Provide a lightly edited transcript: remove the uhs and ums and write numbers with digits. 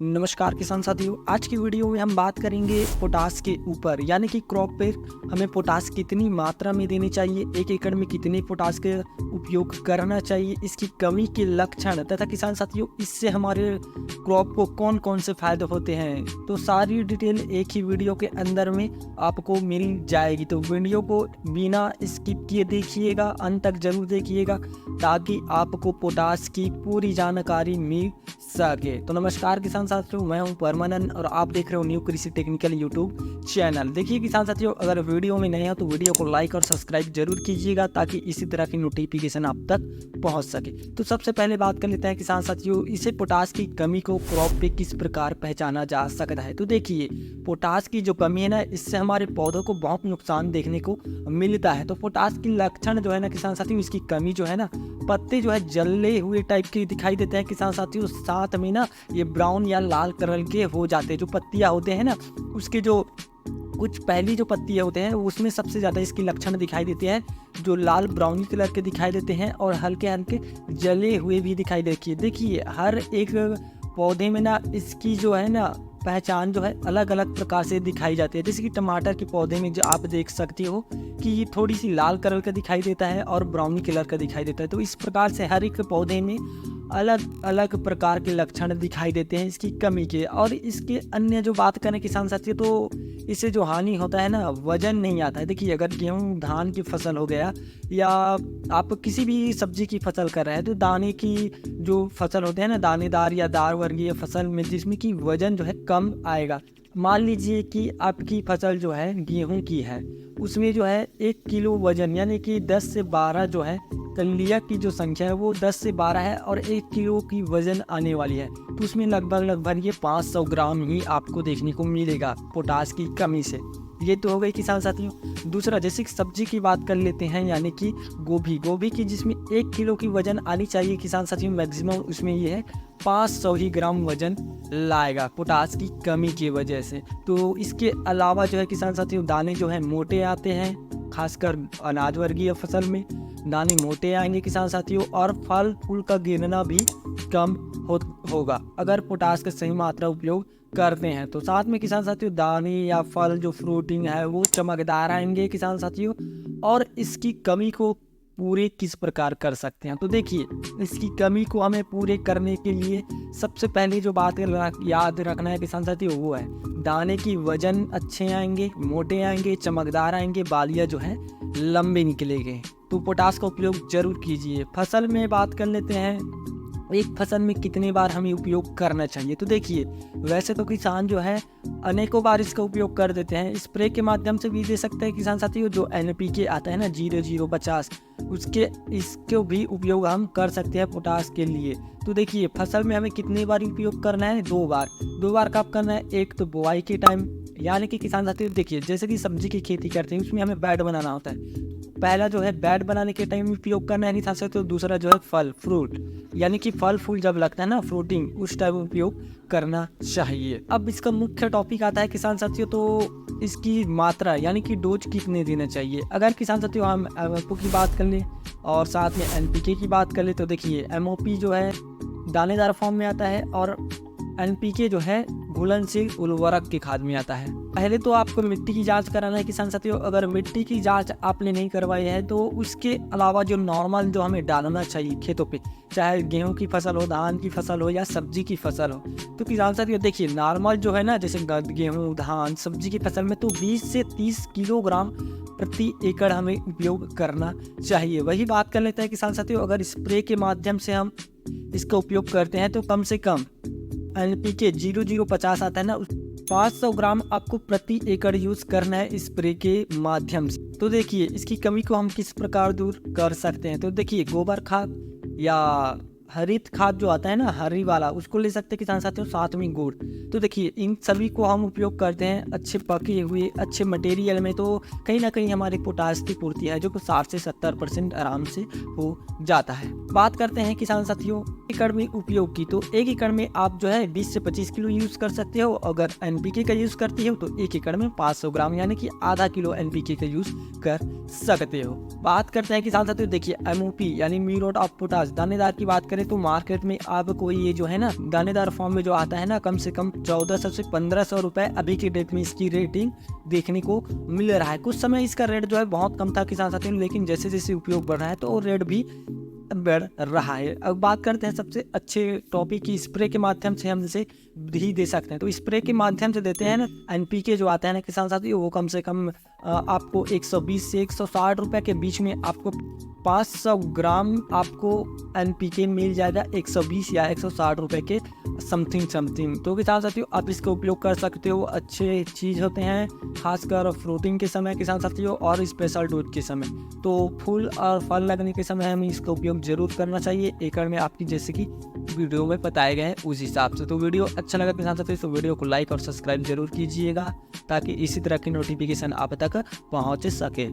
नमस्कार किसान साथियों। आज की वीडियो में हम बात करेंगे पोटास के ऊपर, यानी कि क्रॉप पे हमें पोटास कितनी मात्रा में देनी चाहिए, एक एकड़ में कितने पोटास के उपयोग करना चाहिए, इसकी कमी के लक्षण तथा किसान साथियों इससे हमारे क्रॉप को कौन कौन से फायदे होते हैं, तो सारी डिटेल एक ही वीडियो के अंदर में आपको मिल जाएगी। तो वीडियो को बिना स्किप किए देखिएगा, अंत तक जरूर देखिएगा ताकि आपको पोटास की पूरी जानकारी मिल सके। तो नमस्कार किसान साथियों, मैं हूं परमानंद और आप देख रहे हो न्यू कृषि टेक्निकल यूट्यूब चैनल। देखिए किसान साथियों, अगर वीडियो में नए हो तो वीडियो को लाइक और सब्सक्राइब जरूर कीजिएगा ताकि इसी तरह की नोटिफिकेशन आप तक पहुंच सके। तो सबसे पहले बात कर लेते हैं किसान साथियों, इसे पोटास की कमी को क्रॉप पे किस प्रकार पहचाना जा सकता है। तो देखिए पोटास की जो कमी है ना, इससे हमारे पौधों को बहुत नुकसान देखने को मिलता है। तो पोटास की लक्षण जो है ना किसान साथियों, इसकी कमी जो है ना, पत्ते जो है जले हुए टाइप के दिखाई देते हैं किसान साथियों, साथ में ना ये ब्राउन या लाल कलर के हो जाते हैं। जो पत्तियां होते हैं ना, उसके जो कुछ पहली जो पत्तियां होते हैं उसमें सबसे ज़्यादा इसकी लक्षण दिखाई देते हैं, जो लाल ब्राउनी कलर के दिखाई देते हैं और हल्के हल्के जले हुए भी दिखाई देते हैं। देखिए हर एक पौधे में ना इसकी जो है ना पहचान जो है अलग अलग प्रकार से दिखाई जाती है। जैसे कि टमाटर के पौधे में जो आप देख सकते हो कि ये थोड़ी सी लाल कलर का दिखाई देता है और ब्राउनी कलर का दिखाई देता है। तो इस प्रकार से हर एक पौधे में अलग अलग प्रकार के लक्षण दिखाई देते हैं इसकी कमी के। और इसके अन्य जो बात करें किसान साथियों, तो इससे जो हानि होता है ना, वजन नहीं आता है। देखिए अगर गेहूँ धान की फसल हो गया या आप किसी भी सब्जी की फसल कर रहे हैं, तो दाने की जो फसल होते हैं ना, दानेदार या दार वर्गीय फसल में जिसमें कि वजन जो है कम आएगा। मान लीजिए कि आपकी फसल जो है गेहूं की है, उसमें जो है 1 किलो वजन यानी कि 10 से 12 जो है कलिया की जो संख्या है वो 10 से 12 है और 1 किलो की वजन आने वाली है। तो उसमें लगभग ये 500 ग्राम ही आपको देखने को मिलेगा पोटास की कमी से। ये तो हो गई किसान साथियों। दूसरा जैसे कि सब्जी की बात कर लेते हैं, यानी कि गोभी की जिसमें 1 किलो की वजन आनी चाहिए किसान साथियों, मैक्सिमम उसमें ये है 500 ही ग्राम वजन लाएगा पोटास की कमी की वजह से। तो इसके अलावा जो है किसान साथियों, दाने जो है मोटे आते हैं, खासकर अनाज वर्गीय फसल में दाने मोटे आएंगे किसान साथियों, और फल फूल का गिरना भी कम होगा अगर पोटास का सही मात्रा उपयोग करते हैं। तो साथ में किसान साथियों दाने या फल जो फ्रूटिंग है वो चमकदार आएंगे किसान साथियों। और इसकी कमी को पूरे किस प्रकार कर सकते हैं, तो देखिए इसकी कमी को हमें पूरे करने के लिए सबसे पहले जो बात याद रखना है किसान साथियों, वो है दाने की वजन अच्छे आएंगे, मोटे आएंगे, चमकदार आएंगे, बालियां जो है लंबे निकलेंगे। तो पोटास का उपयोग जरूर कीजिए। फसल में बात कर लेते हैं, एक फसल में कितने बार हमें उपयोग करना चाहिए। तो देखिए वैसे तो किसान जो है अनेकों बार इसका उपयोग कर देते हैं, स्प्रे के माध्यम से भी दे सकते हैं किसान साथियों। जो NPK आता है ना 0050, इसको भी उपयोग हम कर सकते हैं पोटास के लिए। तो देखिए फसल में हमें कितने बार उपयोग करना है, 2 बार कब करना है, एक तो बुआई के टाइम, यानी कि किसान साथियों देखिए जैसे कि सब्जी की खेती करते हैं उसमें हमें बेड बनाना होता है, पहला जो है बेड बनाने के टाइम उपयोग करना है किसान साथियों। दूसरा जो है फल फ्रूट, यानी कि फल फूल जब लगता है ना, फ्रूटिंग, उस टाइम उपयोग करना चाहिए। अब इसका मुख्य टॉपिक आता है किसान साथियों, तो इसकी मात्रा यानी कि डोज कितने देना चाहिए। अगर किसान साथियों हम MOP की बात कर लें और साथ में NPK की बात कर ले, तो देखिए MOP जो है दानेदार फॉर्म में आता है और NPK जो है घुलनशील उर्वरक की खाद में आता है। पहले तो आपको मिट्टी की जांच कराना है किसान साथियों। अगर मिट्टी की जांच आपने नहीं करवाई है तो उसके अलावा जो नॉर्मल जो हमें डालना चाहिए खेतों पे, चाहे गेहूं की फसल हो, धान की फसल हो या सब्जी की फसल हो, तो किसान साथियों देखिए नॉर्मल जो है ना, जैसे गेहूं धान सब्जी की फसल में तो 20 से 30 किलोग्राम प्रति एकड़ हमें उपयोग करना चाहिए। वही बात कर लेते हैं किसान साथियों, अगर स्प्रे के माध्यम से हम इसका उपयोग करते हैं तो कम से कम NPK 0050 आता है ना, 500 ग्राम आपको प्रति एकड़ यूज करना है स्प्रे के माध्यम से। तो देखिए इसकी कमी को हम किस प्रकार दूर कर सकते हैं। तो देखिए गोबर खाद या हरित खाद जो आता है ना, हरी वाला, उसको ले सकते हैं किसान साथियों, साथ में गुड़। तो देखिए इन सभी को हम उपयोग करते हैं अच्छे पके हुए अच्छे मटेरियल में, तो कहीं ना कहीं हमारी पोटास की पूर्ति है जो कि 60 से 70% आराम से हो जाता है। बात करते हैं किसान साथियों एकड़ में उपयोग की तो 1 एकड़ में आप जो है 20 से 25 किलो यूज़ कर सकते हो। अगर एनपीके का यूज़ करती हो तो 1 एकड़ में 500 ग्राम यानी कि आधा किलो एनपीके का यूज़ कर सकते हो। बात करते हैं किसान साथियों, देखिए एमओपी यानी म्यूरेट ऑफ पोटाश दानेदार की बात करें तो मार्केट में आपको ये जो है ना दानेदार फॉर्म में जो आता है ना, कम से कम 1400 से 1500 रुपये अभी की डेट में इसकी रेटिंग देखने को मिल रहा है। कुछ समय इसका रेट जो है बहुत कम था किसान साथियों, लेकिन जैसे जैसे उपयोग बढ़ रहा है तो रेट भी बढ़ रहा है। अब बात करते हैं सबसे अच्छे टॉपिक की, स्प्रे के माध्यम से हम जैसे भी दे सकते हैं। तो स्प्रे के माध्यम से देते हैं ना, एनपीके जो आता है ना किसान साथियों, वो कम से कम आपको 120 से 160 रुपये के बीच में आपको 500 ग्राम आपको एनपीके मिल जाएगा 120 या 160 रुपये के समथिंग। तो किसान साथियों आप इसका उपयोग कर सकते हो, अच्छे चीज़ होते हैं खासकर फ्रूटिंग के समय किसान साथियों और स्पेशल डोज के समय। तो फूल और फल लगने के समय हमें इसका उपयोग जरूर करना चाहिए एकड़ में, आपकी जैसे कि वीडियो में बताए गए हैं उस हिसाब से। तो वीडियो अच्छा लगा किसान साथियों तो वीडियो को लाइक और सब्सक्राइब जरूर कीजिएगा ताकि इसी तरह की नोटिफिकेशन आप तक पहुँच सके।